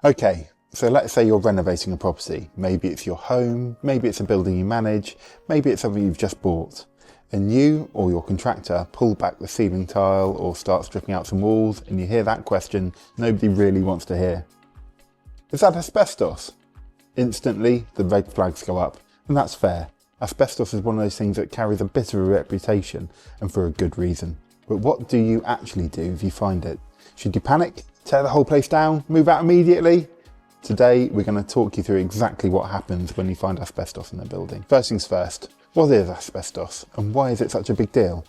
Okay, so let's say you're renovating a property. Maybe it's your home, maybe it's a building you manage, maybe it's something you've just bought. And you or your contractor pull back the ceiling tile or start stripping out some walls, and you hear that question nobody really wants to hear. Is that asbestos? Instantly, the red flags go up, and that's fair. Asbestos is one of those things that carries a bit of a reputation, and for a good reason. But what do you actually do if you find it? Should you panic? Tear the whole place down? Move out immediately? Today, we're going to talk you through exactly what happens when you find asbestos in a building. First things first, what is asbestos, and why is it such a big deal?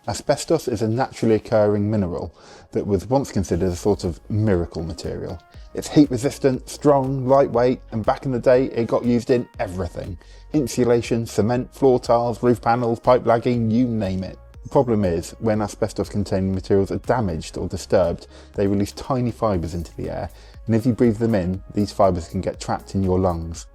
Asbestos is a naturally occurring mineral that was once considered a sort of miracle material. It's heat resistant, strong, lightweight, and back in the day it got used in everything. Insulation, cement, floor tiles, roof panels, pipe lagging, you name it. The problem is, when asbestos containing materials are damaged or disturbed, they release tiny fibres into the air, and if you breathe them in, these fibres can get trapped in your lungs.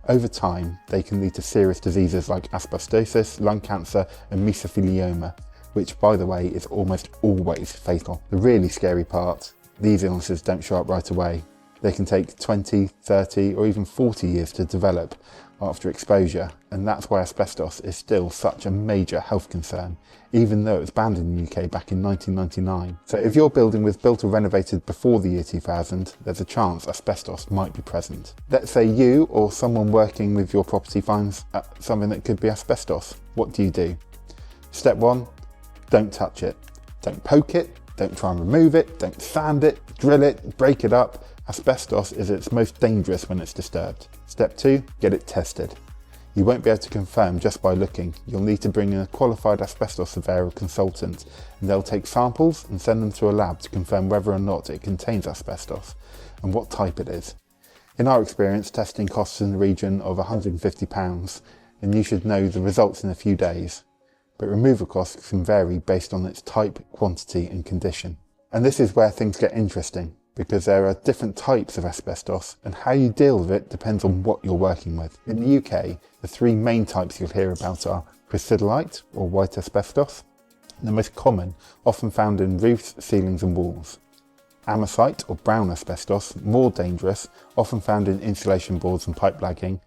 Over time, they can lead to serious diseases like asbestosis, lung cancer, and mesothelioma, which, by the way, is almost always fatal. The really scary part, these illnesses don't show up right away. They can take 20, 30, or even 40 years to develop after exposure, and that's why asbestos is still such a major health concern, even though it was banned in the UK back in 1999. So if your building was built or renovated before the year 2000, there's a chance asbestos might be present. Let's say you or someone working with your property finds something that could be asbestos. What do you do? Step 1, don't touch it. Don't poke it, don't try and remove it, don't sand it, drill it, break it up. Asbestos is its most dangerous when it's disturbed. Step 2, get it tested. You won't be able to confirm just by looking. You'll need to bring in a qualified asbestos surveyor or consultant, and they'll take samples and send them to a lab to confirm whether or not it contains asbestos and what type it is. In our experience, testing costs in the region of £150, and you should know the results in a few days. But removal costs can vary based on its type, quantity and condition. And this is where things get interesting, because there are different types of asbestos and how you deal with it depends on what you're working with. In the UK, the three main types you'll hear about are chrysolite or white asbestos, and the most common, often found in roofs, ceilings and walls. Amosite or brown asbestos, more dangerous, often found in insulation boards and pipe lagging,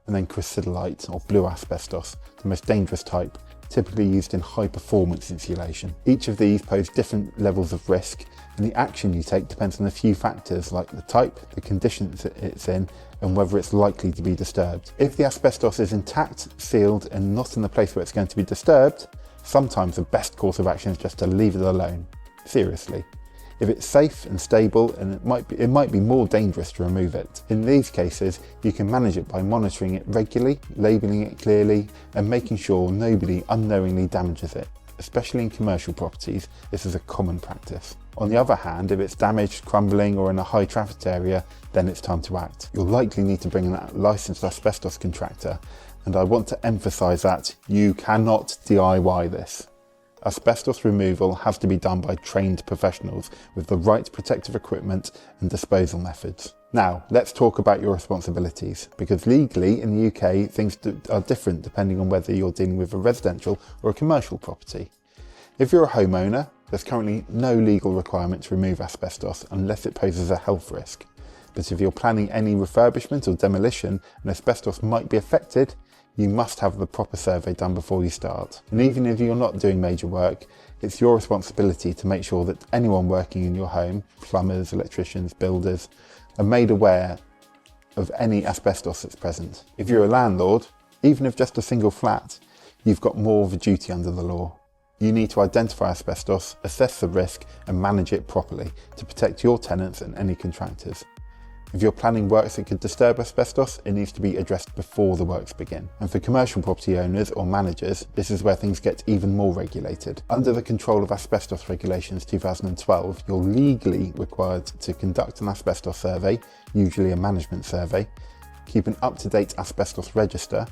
and then chrysolite or blue asbestos, the most dangerous type, typically used in high performance insulation. Each of these pose different levels of risk, and the action you take depends on a few factors like the type, the conditions it's in, and whether it's likely to be disturbed. If the asbestos is intact, sealed, and not in the place where it's going to be disturbed, sometimes the best course of action is just to leave it alone. Seriously. If it's safe and stable, and it might be more dangerous to remove it. In these cases, you can manage it by monitoring it regularly, labelling it clearly, and making sure nobody unknowingly damages it. Especially in commercial properties, this is a common practice. On the other hand, if it's damaged, crumbling, or in a high traffic area, then it's time to act. You'll likely need to bring in a licensed asbestos contractor, and I want to emphasise that you cannot DIY this. Asbestos removal has to be done by trained professionals with the right protective equipment and disposal methods. Now, let's talk about your responsibilities, because legally in the UK things are different depending on whether you're dealing with a residential or a commercial property. If you're a homeowner, there's currently no legal requirement to remove asbestos unless it poses a health risk. But if you're planning any refurbishment or demolition and asbestos might be affected, you must have the proper survey done before you start. And even if you're not doing major work, it's your responsibility to make sure that anyone working in your home, plumbers, electricians, builders, are made aware of any asbestos that's present. If you're a landlord, even if just a single flat, you've got more of a duty under the law. You need to identify asbestos, assess the risk and manage it properly to protect your tenants and any contractors. If you're planning works that could disturb asbestos, it needs to be addressed before the works begin. And for commercial property owners or managers, this is where things get even more regulated. Under the Control of Asbestos Regulations 2012, you're legally required to conduct an asbestos survey, usually a management survey, keep an up-to-date asbestos register,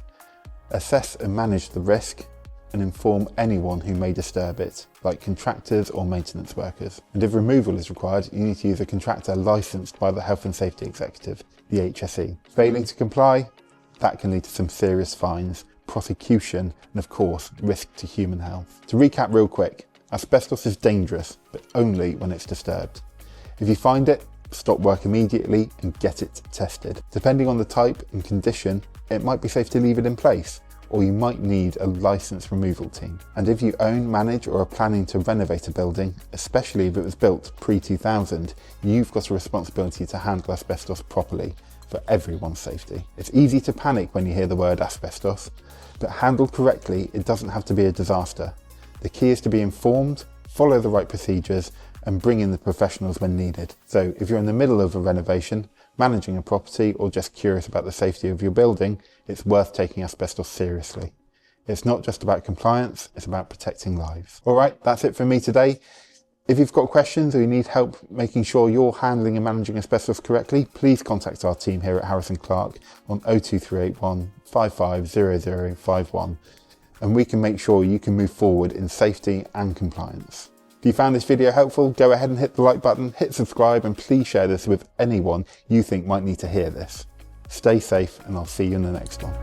assess and manage the risk, and inform anyone who may disturb it, like contractors or maintenance workers. And if removal is required, you need to use a contractor licensed by the Health and Safety Executive, the HSE. Failing to comply, that can lead to some serious fines, prosecution, and of course, risk to human health. To recap real quick, asbestos is dangerous, but only when it's disturbed. If you find it, stop work immediately and get it tested. Depending on the type and condition, it might be safe to leave it in place, or you might need a licensed removal team. And if you own, manage, or are planning to renovate a building, especially if it was built pre-2000, you've got a responsibility to handle asbestos properly for everyone's safety. It's easy to panic when you hear the word asbestos, but handled correctly, it doesn't have to be a disaster. The key is to be informed, follow the right procedures, and bring in the professionals when needed. So if you're in the middle of a renovation, managing a property, or just curious about the safety of your building, it's worth taking asbestos seriously. It's not just about compliance, it's about protecting lives. All right, that's it for me today. If you've got questions or you need help making sure you're handling and managing asbestos correctly, please contact our team here at Harrison Clarke on 02381 550051, and we can make sure you can move forward in safety and compliance. If you found this video helpful, go ahead and hit the like button, hit subscribe, and please share this with anyone you think might need to hear this. Stay safe, and I'll see you in the next one.